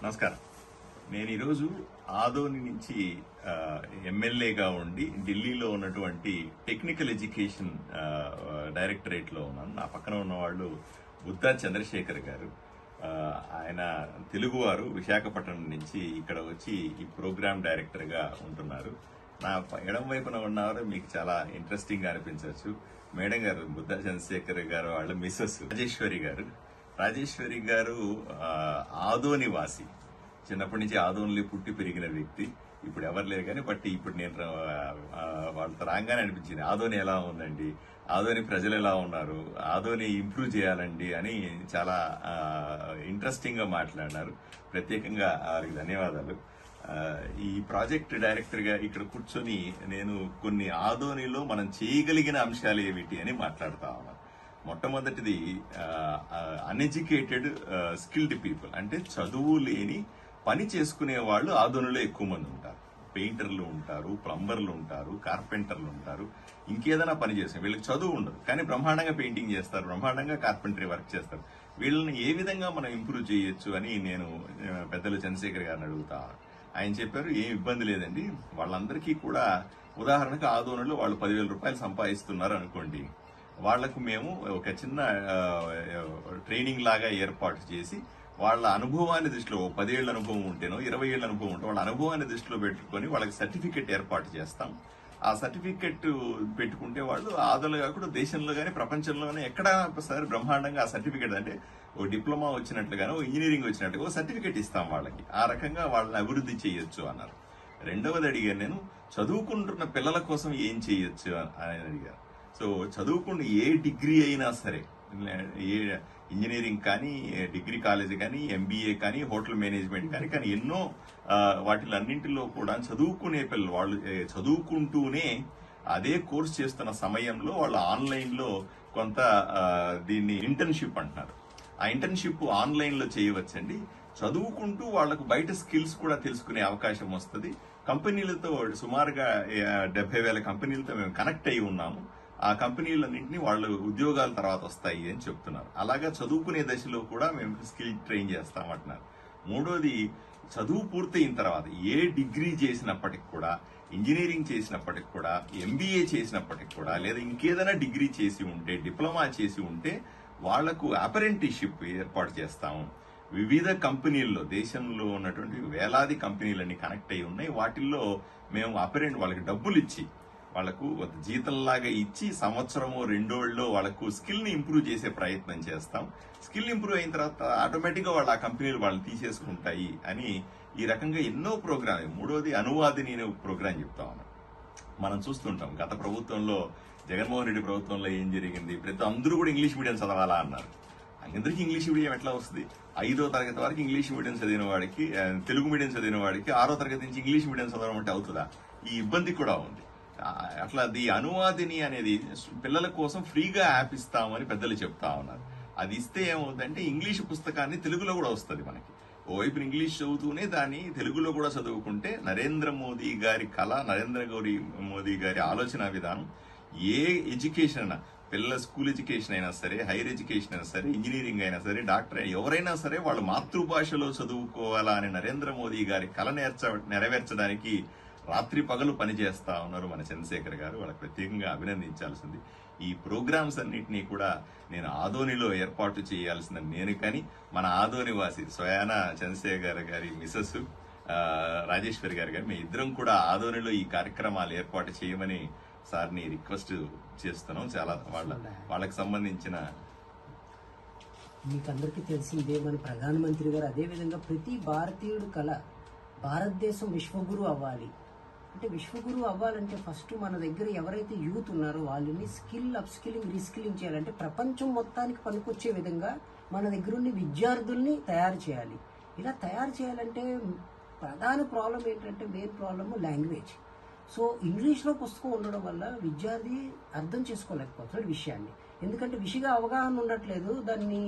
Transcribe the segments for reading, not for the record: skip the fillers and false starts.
నమస్కారం. నేను ఈరోజు ఆదోని నుంచి ఎమ్మెల్యేగా ఉండి ఢిల్లీలో ఉన్నటువంటి టెక్నికల్ ఎడ్యుకేషన్ డైరెక్టరేట్లో ఉన్నాను. నా పక్కన ఉన్నవాళ్ళు బుద్ధా చంద్రశేఖర్ గారు. ఆయన తెలుగువారు, విశాఖపట్నం నుంచి ఇక్కడ వచ్చి ఈ ప్రోగ్రామ్ డైరెక్టర్గా ఉంటున్నారు. నా ఎడం వైపున ఉన్నవారు మీకు చాలా ఇంట్రెస్టింగ్గా అనిపించవచ్చు. మేడం గారు బుద్ధా చంద్రశేఖర్ గారు వాళ్ళ మిస్సెస్ రాజేశ్వరి గారు ఆదోని వాసి. చిన్నప్పటి నుంచి ఆదోనిలో పుట్టి పెరిగిన వ్యక్తి. ఇప్పుడు ఎవరు లేరు కానీ ఇప్పుడు నేను వాళ్ళతో రాగానే అనిపించింది, ఆదోని ఎలా ఉందండి, ఆదోని ప్రజలు ఎలా ఉన్నారు, ఆదోని ఇంప్రూవ్ చేయాలండి అని చాలా ఇంట్రెస్టింగ్ గా మాట్లాడినారు. ప్రత్యేకంగా వారికి ధన్యవాదాలు. ఈ ప్రాజెక్ట్ డైరెక్టర్ గా ఇక్కడ కూర్చొని నేను కొన్ని ఆదోనిలో మనం చేయగలిగిన అంశాలు ఏమిటి అని మాట్లాడుతా ఉన్నాను. మొట్టమొదటిది అన్ఎడ్యుకేటెడ్ స్కిల్డ్ పీపుల్, అంటే చదువు లేని పని చేసుకునే వాళ్ళు ఆదోనిలో ఎక్కువ మంది ఉంటారు. పెయింటర్లు ఉంటారు, ప్లంబర్లు ఉంటారు, కార్పెంటర్లు ఉంటారు, ఇంకేదైనా పని చేస్తారు. వీళ్ళకి చదువు ఉండదు కానీ బ్రహ్మాండంగా పెయింటింగ్ చేస్తారు, బ్రహ్మాండంగా కార్పెంటరీ వర్క్ చేస్తారు. వీళ్ళని ఏ విధంగా మనం ఇంప్రూవ్ చేయొచ్చు అని నేను పెద్దలు చంద్రశేఖర్ గారిని అడుగుతా. ఆయన చెప్పారు, ఏం ఇబ్బంది లేదండి, వాళ్ళందరికీ కూడా ఉదాహరణకు ఆదోనిలో వాళ్ళు 10,000 రూపాయలు సంపాదిస్తున్నారు అనుకోండి, వాళ్లకు మేము ఒక చిన్న ట్రైనింగ్ లాగా ఏర్పాటు చేసి వాళ్ళ అనుభవాన్ని దృష్టిలో 10 ఏళ్ల అనుభవం ఉంటేనో 20 ఏళ్ల అనుభవం ఉంటే వాళ్ళ అనుభవాన్ని దృష్టిలో పెట్టుకుని వాళ్ళకి సర్టిఫికెట్ ఏర్పాటు చేస్తాం. ఆ సర్టిఫికెట్ పెట్టుకుంటే వాళ్ళు ఆదోలు కాకుండా దేశంలో కానీ ప్రపంచంలోనే ఎక్కడ సరే బ్రహ్మాండంగా ఆ సర్టిఫికెట్, అంటే ఓ డిప్లొమా వచ్చినట్లుగానో ఇంజనీరింగ్ వచ్చినట్టుగా ఓ సర్టిఫికెట్ ఇస్తాం వాళ్ళకి. ఆ రకంగా వాళ్ళని అభివృద్ధి చేయొచ్చు అన్నారు. రెండవది అడిగాను, నేను చదువుకుంటున్న పిల్లల కోసం ఏం చేయొచ్చు అని అడిగాను. సో చదువుకుని ఏ డిగ్రీ అయినా సరే, ఏ ఇంజనీరింగ్ కానీ, డిగ్రీ కాలేజ్ కానీ, ఎంబీఏ కానీ, హోటల్ మేనేజ్మెంట్ కానీ ఎన్నో వాటిలన్నింటిలో కూడా చదువుకునే పిల్లలు వాళ్ళు చదువుకుంటూనే అదే కోర్స్ చేస్తున్న సమయంలో వాళ్ళు ఆన్లైన్లో కొంత దీన్ని ఇంటర్న్షిప్ అంటున్నారు. ఆ ఇంటర్న్షిప్ ఆన్లైన్లో చేయవచ్చండి. చదువుకుంటూ వాళ్లకు బయట స్కిల్స్ కూడా తెలుసుకునే అవకాశం వస్తుంది. కంపెనీలతో సుమారుగా 70,000 కంపెనీలతో మేము కనెక్ట్ అయి ఉన్నాము. ఆ కంపెనీలన్నింటినీ వాళ్ళు ఉద్యోగాల తర్వాత వస్తాయి అని చెప్తున్నారు. అలాగా చదువుకునే దశలో కూడా మేము స్కిల్ ట్రైన్ చేస్తామంటున్నారు. మూడోది, చదువు పూర్తయిన తర్వాత ఏ డిగ్రీ చేసినప్పటికి కూడా, ఇంజనీరింగ్ చేసినప్పటికి కూడా, ఎంబీఏ చేసినప్పటికి కూడా, లేదా ఇంకేదైనా డిగ్రీ చేసి ఉంటే, డిప్లొమా చేసి ఉంటే వాళ్లకు అప్రెంటిస్షిప్ ఏర్పాటు చేస్తాము. వివిధ కంపెనీల్లో, దేశంలో ఉన్నటువంటి వేలాది కంపెనీలన్నీ కనెక్ట్ అయి ఉన్నాయి. వాటిల్లో మేము వాళ్ళకి డబ్బులు ఇచ్చి, వాళ్లకు జీతంలాగా ఇచ్చి సంవత్సరమో 2 ఏళ్ళలో వాళ్లకు స్కిల్ ని ఇంప్రూవ్ చేసే ప్రయత్నం చేస్తాం. స్కిల్ ఇంప్రూవ్ అయిన తర్వాత ఆటోమేటిక్ గా వాళ్ళ ఆ కంపెనీలు వాళ్ళు తీసేసుకుంటాయి అని ఈ రకంగా ఎన్నో ప్రోగ్రామ్. మూడోది, అనువాదిని అనే ప్రోగ్రాం చెప్తా ఉన్నాం. మనం చూస్తుంటాం గత ప్రభుత్వంలో, జగన్మోహన్ రెడ్డి ప్రభుత్వంలో ఏం జరిగింది, అందరూ కూడా ఇంగ్లీష్ మీడియం చదవాలా అన్నారు. అందరికీ ఇంగ్లీష్ మీడియం ఎట్లా వస్తుంది? 5వ తరగతి వరకు ఇంగ్లీష్ మీడియం చదివిన వాడికి, తెలుగు మీడియం చదివిన వాడికి 6వ తరగతి నుంచి ఇంగ్లీష్ మీడియం చదవడం అంటే అవుతుందా? ఈ ఇబ్బంది కూడా ఉంది. అట్లా అనువాదిని అనేది పిల్లల కోసం ఫ్రీగా యాప్ ఇస్తామని పెద్దలు చెప్తా ఉన్నారు. అది ఇస్తే ఏమవుతుందంటే ఇంగ్లీష్ పుస్తకాన్ని తెలుగులో కూడా వస్తుంది మనకి. ఓవైపు ఇంగ్లీష్ చదువుతూనే దాన్ని తెలుగులో కూడా చదువుకుంటే నరేంద్ర మోదీ గారి కళ, నరేంద్ర మోదీ గారి ఆలోచన విధానం, ఏ ఎడ్యుకేషన్ అయినా, పిల్లల స్కూల్ ఎడ్యుకేషన్ అయినా సరే, హైయర్ ఎడ్యుకేషన్ అయినా సరే, ఇంజనీరింగ్ అయినా సరే, డాక్టర్ అయినా ఎవరైనా సరే వాళ్ళు మాతృభాషలో చదువుకోవాలా అని నరేంద్ర మోదీ గారి కళ నెరవేర్చడానికి రాత్రి పగలు పనిచేస్తా ఉన్నారు మన చంద్రశేఖర్ గారు. వాళ్ళకి ప్రత్యేకంగా అభినందించాల్సింది. ఈ ప్రోగ్రామ్స్ అన్నింటినీ కూడా నేను ఆదోనిలో ఏర్పాటు చేయాల్సిందని నేను కానీ, మన ఆదోని వాసి స్వయాన చంద్రశేఖర్ గారి మిసెస్ రాజేశ్వరి గారు కానీ, మేము ఇద్దరం కూడా ఆదోనిలో ఈ కార్యక్రమాలు ఏర్పాటు చేయమని సార్ని రిక్వెస్ట్ చేస్తున్నాం. చాలా వాళ్ళకి సంబంధించిన, మీకు అందరికీ తెలిసిందే, మన ప్రధానమంత్రి గారు అదే విధంగా ప్రతి భారతీయుడు కళ భారతదేశం విశ్వగురు అవ్వాలి. అంటే విశ్వగురు అవ్వాలంటే ఫస్ట్ మన దగ్గర ఎవరైతే యూత్ ఉన్నారో వాళ్ళని అప్స్కిల్లింగ్, రీస్కిల్లింగ్ చేయాలంటే ప్రపంచం మొత్తానికి పనికొచ్చే విధంగా మన దగ్గర ఉన్న విద్యార్థుల్ని తయారు చేయాలి. ఇలా తయారు చేయాలంటే ప్రధాన ప్రాబ్లం ఏంటంటే, మెయిన్ ప్రాబ్లమ్ లాంగ్వేజ్. సో ఇంగ్లీష్లో పుస్తకం ఉండడం వల్ల విద్యార్థి అర్థం చేసుకోలేకపోతున్నాడు విషయాన్ని. ఎందుకంటే విషయంగా అవగాహన ఉండట్లేదు, దాన్ని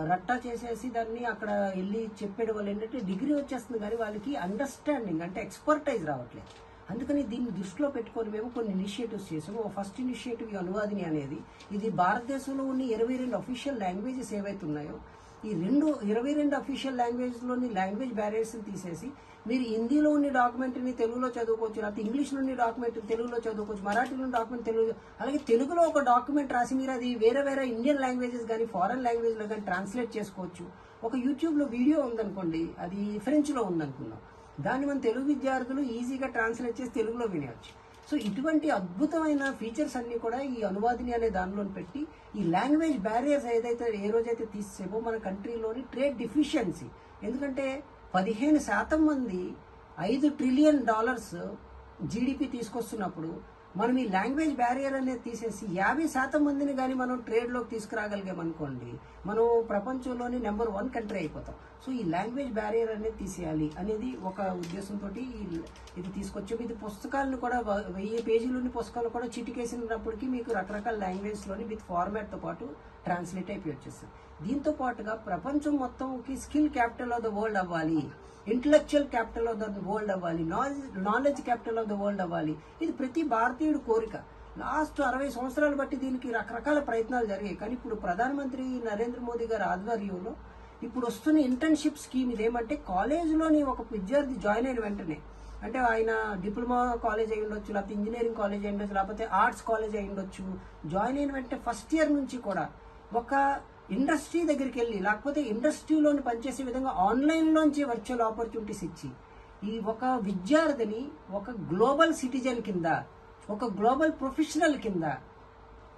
రట్టా చేసేసి దాన్ని అక్కడ వెళ్ళి చెప్పేయడం వల్ల ఏంటంటే డిగ్రీ వచ్చేస్తుంది కానీ వాళ్ళకి అండర్స్టాండింగ్ అంటే ఎక్స్పర్టైజ్ రావట్లేదు. అందుకని దీన్ని దృష్టిలో పెట్టుకొని మేము కొన్ని ఇనిషియేటివ్స్ చేసాము. ఫస్ట్ ఇనిషియేటివ్ అనువాదిని అనేది, ఇది భారతదేశంలో ఉన్న 22 అఫీషియల్ లాంగ్వేజెస్ ఏవైతే ఉన్నాయో ఈ 22 అఫీషియల్ లాంగ్వేజ్లోని లాంగ్వేజ్ బ్యారియర్స్ని తీసేసి మీరు హిందీలో ఉన్న డాక్యుమెంట్ని తెలుగులో చదువుకోవచ్చు, లేకపోతే ఇంగ్లీష్లో ఉన్న డాక్యుమెంట్ తెలుగులో చదువుకోవచ్చు, మరాఠీలో ఉన్న డాక్యుమెంట్ తెలుగు, అలాగే తెలుగులో ఒక డాక్యుమెంట్ రాసి మీరు అది వేరే వేరే ఇండియన్ లాంగ్వేజెస్ కానీ ఫారెన్ లాంగ్వేజ్లో కానీ ట్రాన్స్లేట్ చేసుకోవచ్చు. ఒక యూట్యూబ్లో వీడియో ఉందనుకోండి, అది ఫ్రెంచ్లో ఉందనుకుందాం, దాన్ని మన తెలుగు విద్యార్థులు ఈజీగా ట్రాన్స్లేట్ చేసి తెలుగులో వినేయచ్చు. సో ఇటువంటి అద్భుతమైన ఫీచర్స్ అన్ని కూడా ఈ అనువాదిని అనే దానిలో పెట్టి ఈ లాంగ్వేజ్ బ్యారియర్స్ ఏ రోజైతే తీసేమో మన కంట్రీలోని ట్రేడ్ డిఫిషియన్సీ, ఎందుకంటే 15% మంది $5 ట్రిలియన్ జీడిపి తీసుకొస్తున్నప్పుడు మనం ఈ లాంగ్వేజ్ బ్యారియర్ అనేది తీసేసి 50% మందిని కానీ మనం ట్రేడ్లోకి తీసుకురాగలిగామనుకోండి, మనం ప్రపంచంలోని నెంబర్ 1 కంట్రీ అయిపోతాం. సో ఈ లాంగ్వేజ్ బ్యారియర్ అనేది తీసేయాలి అనేది ఒక ఉద్దేశంతో ఇది తీసుకొచ్చాము. ఇది పుస్తకాలను కూడా 1000 పేజీలోని పుస్తకాలు కూడా చిటికేసినప్పటికీ మీకు రకరకాల లాంగ్వేజ్లోని విత్ ఫార్మాట్తో పాటు ట్రాన్స్లేట్ అయిపోయి వచ్చేస్తుంది. దీంతో పాటుగా ప్రపంచం మొత్తంకి skill capital of the world అవ్వాలి, intellectual capital of the world అవ్వాలి, knowledge capital of the world అవ్వాలి. ఇది ప్రతి భారతీయుడు కోరిక. లాస్ట్ 60 సంవత్సరాలు బట్టి దీనికి రకరకాల ప్రయత్నాలు జరిగాయి. కానీ ఇప్పుడు ప్రధానమంత్రి నరేంద్ర మోదీ గారి ఆధ్వర్యంలో ఇప్పుడు వస్తున్న ఇంటర్న్షిప్ స్కీమ్ ఇదేమంటే, కాలేజీలోని ఒక విద్యార్థి జాయిన్ అయిన వెంటనే, అంటే ఆయన డిప్లొమా కాలేజ్ అయి ఉండొచ్చు, లేకపోతే ఇంజనీరింగ్ కాలేజ్ అయి ఉండొచ్చు, లేకపోతే ఆర్ట్స్ కాలేజ్ అయి ఉండొచ్చు, జాయిన్ అయిన వెంటనే ఫస్ట్ ఇయర్ నుంచి కూడా ఒక ఇండస్ట్రీ దగ్గరికి వెళ్ళి, లేకపోతే ఇండస్ట్రీలోని పనిచేసే విధంగా ఆన్లైన్లోంచి వర్చువల్ ఆపర్చునిటీస్ ఇచ్చి ఈ ఒక విద్యార్థిని ఒక గ్లోబల్ సిటిజన్ కింద, ఒక గ్లోబల్ ప్రొఫెషనల్ కింద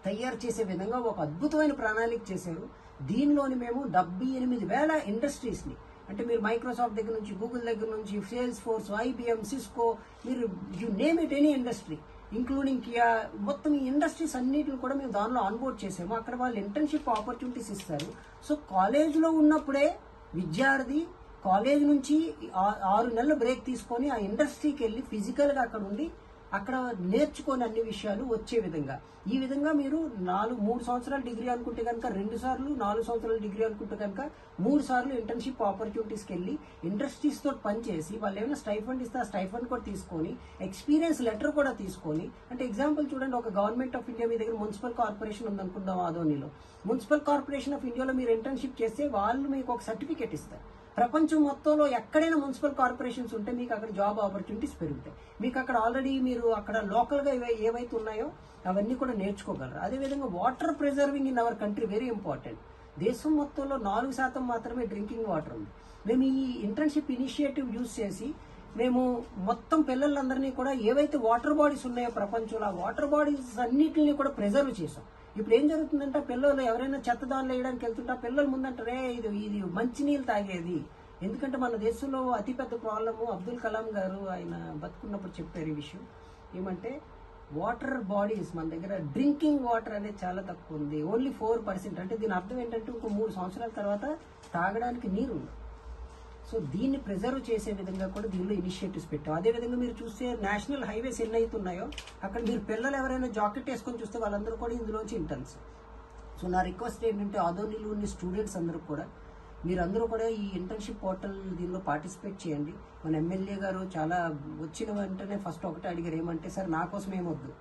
తయారు చేసే విధంగా ఒక అద్భుతమైన ప్రణాళిక చేశారు. దీనిలోని మేము 78,000 ఇండస్ట్రీస్ని, అంటే మీరు మైక్రోసాఫ్ట్ దగ్గర నుంచి, గూగుల్ దగ్గర నుంచి, సేల్స్ ఫోర్స్, IBM, సిస్కో, మీరు you name it any industry including Kia, మొత్తం ఈ ఇండస్ట్రీస్ అన్నిటిని కూడా మేము దానిలో ఆన్బోర్డ్ చేసాము. అక్కడ వాళ్ళు ఇంటర్న్షిప్ ఆపర్చునిటీస్ ఇస్తారు. సో కాలేజ్లో ఉన్నప్పుడే విద్యార్థి కాలేజ్ నుంచి 6 నెలల బ్రేక్ తీసుకొని ఆ ఇండస్ట్రీకి వెళ్ళి ఫిజికల్గా అక్కడ ఉండి అక్కడ నేర్చుకొని అన్ని విషయాలు వచ్చే విధంగా, ఈ విధంగా మీరు 3 సంవత్సరాల డిగ్రీ అనుకుంటే కనుక 2 సార్లు, 4 సంవత్సరాల డిగ్రీ అనుకుంటే కనుక 3 సార్లు ఇంటర్న్షిప్ ఆపర్చునిటీస్కి వెళ్ళి ఇండస్ట్రీస్తో పనిచేసి వాళ్ళు ఏమైనా స్టైఫండ్ ఇస్తే ఆ స్టైఫండ్ కూడా తీసుకొని ఎక్స్పీరియన్స్ లెటర్ కూడా తీసుకొని, అంటే ఎగ్జాంపుల్ చూడండి, ఒక గవర్నమెంట్ ఆఫ్ ఇండియా మీ దగ్గర మున్సిపల్ కార్పొరేషన్ ఉందనుకుందాం ఆదోనిలో, మున్సిపల్ కార్పొరేషన్ ఆఫ్ ఇండియాలో మీరు ఇంటర్న్షిప్ చేస్తే వాళ్ళు మీకు ఒక సర్టిఫికేట్ ఇస్తారు. ప్రపంచం మొత్తంలో ఎక్కడైనా మున్సిపల్ కార్పొరేషన్స్ ఉంటే మీకు అక్కడ జాబ్ ఆపర్చునిటీస్ పెరుగుతాయి. మీకు అక్కడ ఆల్రెడీ మీరు అక్కడ లోకల్గా ఏవైతే ఉన్నాయో అవన్నీ కూడా నేర్చుకోగలరు. అదేవిధంగా water preserving in our country very important. దేశం మొత్తంలో 4% మాత్రమే డ్రింకింగ్ వాటర్ ఉంది. మేము ఈ ఇంటర్న్షిప్ ఇనిషియేటివ్ యూజ్ చేసి మేము మొత్తం పిల్లలందరినీ కూడా ఏవైతే వాటర్ బాడీస్ ఉన్నాయో ప్రపంచంలో ఆ వాటర్ బాడీస్ అన్నిటిని కూడా ప్రిజర్వ్ చేసాం. ఇప్పుడు ఏం జరుగుతుందంటే పిల్లలు ఎవరైనా చెత్తదాన్లు వేయడానికి వెళ్తుంటే పిల్లలు ముందంటారే ఇది మంచినీళ్ళు తాగేది. ఎందుకంటే మన దేశంలో అతిపెద్ద ప్రాబ్లము, అబ్దుల్ కలాం గారు ఆయన బతుకున్నప్పుడు చెప్పారు ఈ విషయం ఏమంటే, వాటర్ బాడీస్ మన దగ్గర డ్రింకింగ్ వాటర్ అనేది చాలా తక్కువ ఉంది, ఓన్లీ 4%. అంటే దీని అర్థం ఏంటంటే ఇంకో 3 సంవత్సరాల తర్వాత తాగడానికి నీరు ఉంది. సో దీన్ని ప్రిజర్వ్ చేసే విధంగా కూడా దీనిలో ఇనిషియేటివ్స్ పెట్టాం. అదేవిధంగా మీరు చూస్తే నేషనల్ హైవేస్ ఎన్ని అవుతున్నాయో అక్కడ మీరు పిల్లలు ఎవరైనా జాకెట్ వేసుకొని చూస్తే వాళ్ళందరూ కూడా ఇందులోంచి ఇంటర్న్స్. సో నా రిక్వెస్ట్ ఏంటంటే ఆదోనిలో ఉన్న స్టూడెంట్స్ అందరూ కూడా మీరందరూ కూడా ఈ ఇంటర్న్షిప్ పోర్టల్ దీనిలో పార్టిసిపేట్ చేయండి. మన ఎమ్మెల్యే గారు చాలా వచ్చిన వెంటనే ఫస్ట్ ఒకటే అడిగారు, ఏమంటే సార్ నా కోసం ఏమొద్దు,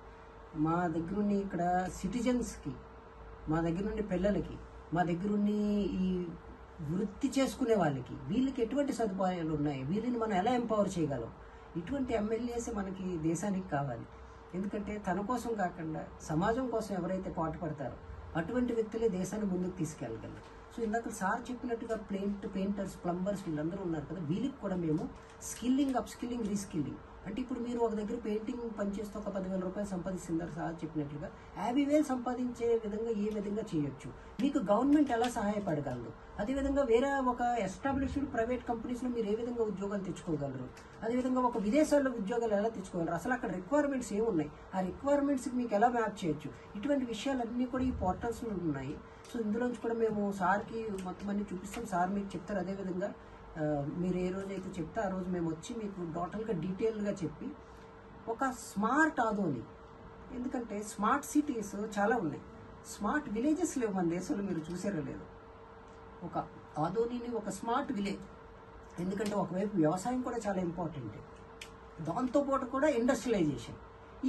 మా దగ్గరుండి ఇక్కడ సిటిజన్స్కి, మా దగ్గర నుండి పిల్లలకి, మా దగ్గరుండి ఈ వృత్తి చేసుకునే వాళ్ళకి, వీళ్ళకి ఎటువంటి సదుపాయాలు ఉన్నాయి, వీళ్ళని మనం ఎలా ఎంపవర్ చేయగలం, ఇటువంటి ఎమ్మెల్యేస్ మనకి దేశానికి కావాలి. ఎందుకంటే తన కోసం కాకుండా సమాజం కోసం ఎవరైతే పాటుపడతారో అటువంటి వ్యక్తులే దేశాన్ని ముందుకు తీసుకెళ్ళగలరు. సో ఇందాక సార్ చెప్పినట్టుగా పెయింటర్స్, ప్లంబర్స్ వీళ్ళందరూ ఉన్నారు కదా, వీళ్ళకి కూడా మేము స్కిల్లింగ్, అప్ స్కిల్లింగ్, రీస్కిల్లింగ్, అంటే ఇప్పుడు మీరు ఒక దగ్గర పెయింటింగ్ పనిచేస్తే ఒక 10,000 రూపాయలు సంపాదిస్తున్నారు సార్ చెప్పినట్లుగా 50,000 సంపాదించే విధంగా ఏ విధంగా చేయొచ్చు, మీకు గవర్నమెంట్ ఎలా సహాయపడగలరు, అదేవిధంగా వేరే ఒక ఎస్టాబ్లిష్డ్ ప్రైవేట్ కంపెనీస్లో మీరు ఏ విధంగా ఉద్యోగాలు తెచ్చుకోగలరు, అదేవిధంగా ఒక విదేశాల్లో ఉద్యోగాలు ఎలా తెచ్చుకోగలరు, అసలు అక్కడ రిక్వైర్మెంట్స్ ఏమున్నాయి, ఆ రిక్వైర్మెంట్స్కి మీకు ఎలా మ్యాప్ చేయొచ్చు, ఇటువంటి విషయాలన్నీ కూడా ఈ పోర్టల్స్లో ఉన్నాయి. సో ఇందులోంచి కూడా మేము సార్కి మొత్తం అన్ని చూపిస్తాం, సార్ మీకు చెప్తారు. అదేవిధంగా మీరు ఏ రోజైతే చెప్తే ఆ రోజు మేము వచ్చి మీకు టోటల్గా డీటెయిల్గా చెప్పి ఒక స్మార్ట్ ఆదోని, ఎందుకంటే స్మార్ట్ సిటీస్ చాలా ఉన్నాయి, స్మార్ట్ విలేజెస్ లేవు మన దేశంలో, మీరు చూసారో లేదు. ఒక ఆదోనిని ఒక స్మార్ట్ విలేజ్, ఎందుకంటే ఒకవైపు వ్యవసాయం కూడా చాలా ఇంపార్టెంట్, దాంతోపాటు కూడా ఇండస్ట్రియలైజేషన్,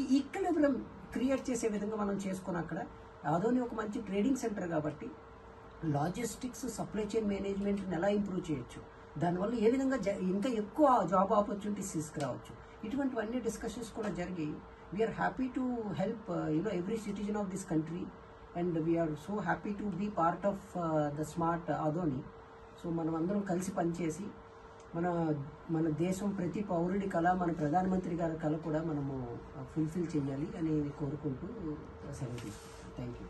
ఈ ఈక్విలిబ్రియం క్రియేట్ చేసే విధంగా మనం చేసుకుని అక్కడ ఆదోని ఒక మంచి ట్రేడింగ్ సెంటర్ కాబట్టి లాజిస్టిక్స్, సప్లై చైన్ మేనేజ్మెంట్ని ఎలా ఇంప్రూవ్ చేయొచ్చు, దానివల్ల ఏ విధంగా ఇంకా ఎక్కువ జాబ్ ఆపర్చునిటీస్ తీసుకురావచ్చు, ఇటువంటివన్నీ డిస్కషన్స్ కూడా జరిగి we're happy to help every citizen of this country and we're so happy to be part of the smart Adoni. So మనం అందరం కలిసి పనిచేసి మన దేశం ప్రతి పౌరుడి కళ, మన ప్రధానమంత్రి గారి కళ కూడా మనము ఫుల్ఫిల్ చేయాలి అని కోరుకుంటూ సెలవు తీసుకుంటాం. Thank you.